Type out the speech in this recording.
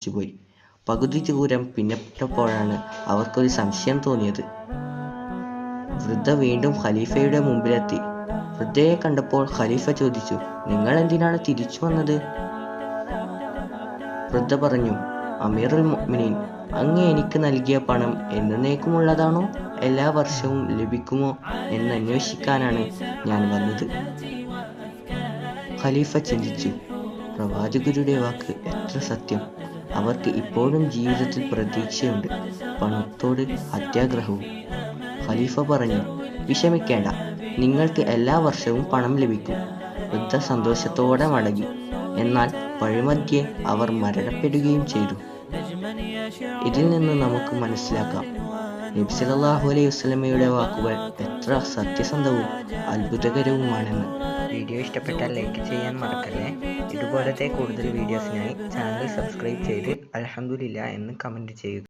തിരിച്ചുപോയി. പകുതി ദൂരം പിന്നിട്ടപ്പോഴാണ് അവർക്കൊരു സംശയം തോന്നിയത്. വൃദ്ധ വീണ്ടും ഖലീഫയുടെ മുമ്പിലെത്തി. വൃദ്ധയെ കണ്ടപ്പോൾ ഖലീഫ ചോദിച്ചു, നിങ്ങൾ എന്തിനാണ് തിരിച്ചു വന്നത്? വൃദ്ധ പറഞ്ഞു, അമീറുൽ മുഅ്മിനീൻ, അങ്ങ് എനിക്ക് നൽകിയ പണം എന്നേക്കുമുള്ളതാണോ എല്ലാ വർഷവും ലഭിക്കുമോ എന്നന്വേഷിക്കാനാണ് ഞാൻ വന്നത്. ഖലീഫ ചിന്തിച്ചു, പ്രവാചകരുടെ വാക്ക് എത്ര സത്യം. അവർക്ക് ഇപ്പോഴും ജീവിതത്തിൽ പ്രതീക്ഷയുണ്ട്, പണത്തോട് അത്യാഗ്രഹവും. ഖലീഫ പറഞ്ഞു, വിഷമിക്കേണ്ട, നിങ്ങൾക്ക് എല്ലാ വർഷവും പണം ലഭിക്കും. വൃദ്ധ സന്തോഷത്തോടെ മടങ്ങി. എന്നാൽ വഴിമധ്യേ അവർ മരണപ്പെടുകയും ചെയ്തു. ഇതിൽ നിന്ന് നമുക്ക് മനസ്സിലാക്കാം, നബി സല്ലല്ലാഹു അലൈഹി വസല്ലമയുടെ വാക്കുകൾ എത്ര സത്യസന്ധവും അത്ഭുതകരവുമാണെന്ന്. വീഡിയോ ഇഷ്ടപ്പെട്ടാൽ ലൈക്ക് ചെയ്യാൻ മറക്കല്ലേ. ഇതുപോലത്തെ കൂടുതൽ വീഡിയോസിനായി ചാനൽ സബ്സ്ക്രൈബ് ചെയ്ത് അൽഹംദുലില്ലാ എന്ന് കമൻറ്റ് ചെയ്യുക.